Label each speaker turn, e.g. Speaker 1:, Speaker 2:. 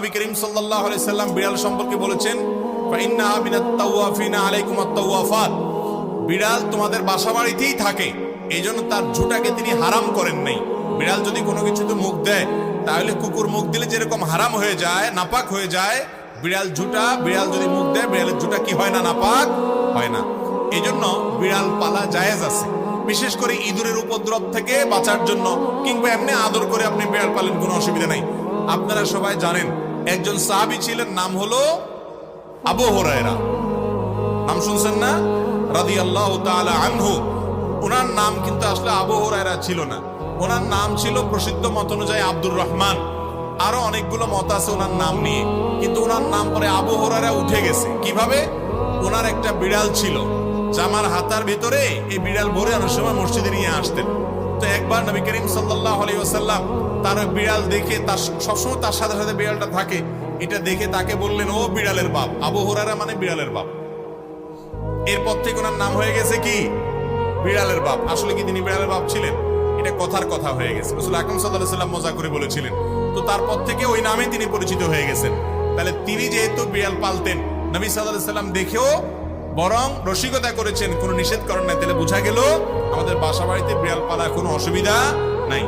Speaker 1: নবী করিম সাল্লাল্লাহু আলাইহি সাল্লাম বিড়াল সম্পর্কে বলেছেন, ফাইন্নাহা মিনাত তাওয়াফিনা আলাইকুমাত তাওয়াফাত, বিড়াল তোমাদের বাসাবাড়িতেই থাকে, এইজন্য তার ঝুঁটাকে তিনি হারাম করেন নাই। বিড়াল যদি কোনো কিছুতে মুখ দেয় তাহলে কুকুর মুখ দিলে যেরকম হারাম হয়ে যায়, নাপাক হয়ে যায়, বিড়াল যদি মুখ দেয় বিড়ালের ঝুঁটা কি হয় না, নাপাক হয় না। এইজন্য বিড়াল পালা জায়েজ আছে, বিশেষ করে ইঁদুরের উপদ্রব থেকে বাঁচার জন্য, কিংবা এমনি আদর করে আপনি বিড়াল পালেন, কোনো অসুবিধা নাই। আপনারা সবাই জানেন একজন সাহাবী ছিলেন, নাম হলো আবু হুরায়রা, নাম শুনছেন না, রাদিয়াল্লাহু তাআলা আনহু। ওনার নাম কিন্তু আসলে আবু হুরায়রা ছিল না, ওনার নাম ছিল প্রসিদ্ধ মত অনুযায়ী আব্দুর রহমান। আরো অনেকগুলো মত আছে ওনার নাম নিয়ে, কিন্তু ওনার নাম পরে আবু হুরায়রা উঠে গেছে। কিভাবে? ওনার একটা বিড়াল ছিল, জামার হাতার ভিতরে এই বিড়াল ভরে অনেক সময় মসজিদে নিয়ে আসতেন। তো একবার নবী করিম সাল্লাল্লাহু আলাইহি ওয়াসাল্লাম তার বিড়াল দেখে, তার সবসময় তার সাথে সাথে বিড়ালটা থাকে, এটা দেখে তাকে বললেন, ও বিড়ালের বাপ। আবু হুরায়রা মানে বিড়ালের বাপ। এরপর থেকে ওনার নাম হয়ে গেছে কি, বিড়ালের বাপ। আসলে কি তিনি বিড়ালের বাপ ছিলেন? এটা কথার কথা হয়ে গেছে, রাসূল আকরাম সাল্লাল্লাহু আলাইহি ওয়াসাল্লাম মজা করে বলেছিলেন। তো তারপর থেকে ওই নামে তিনি পরিচিত হয়ে গেছেন। তাহলে তিনি যেহেতু বিড়াল পালতেন, নবী সাল্লাল্লাহু আলাইহি ওয়াসাল্লাম দেখেও বরং রসিকতা করেছেন, কোনো নিষেধ করেন নাই। তাহলে বোঝা গেল আমাদের বাসা বাড়িতে বিড়াল পালা কোনো অসুবিধা নাই।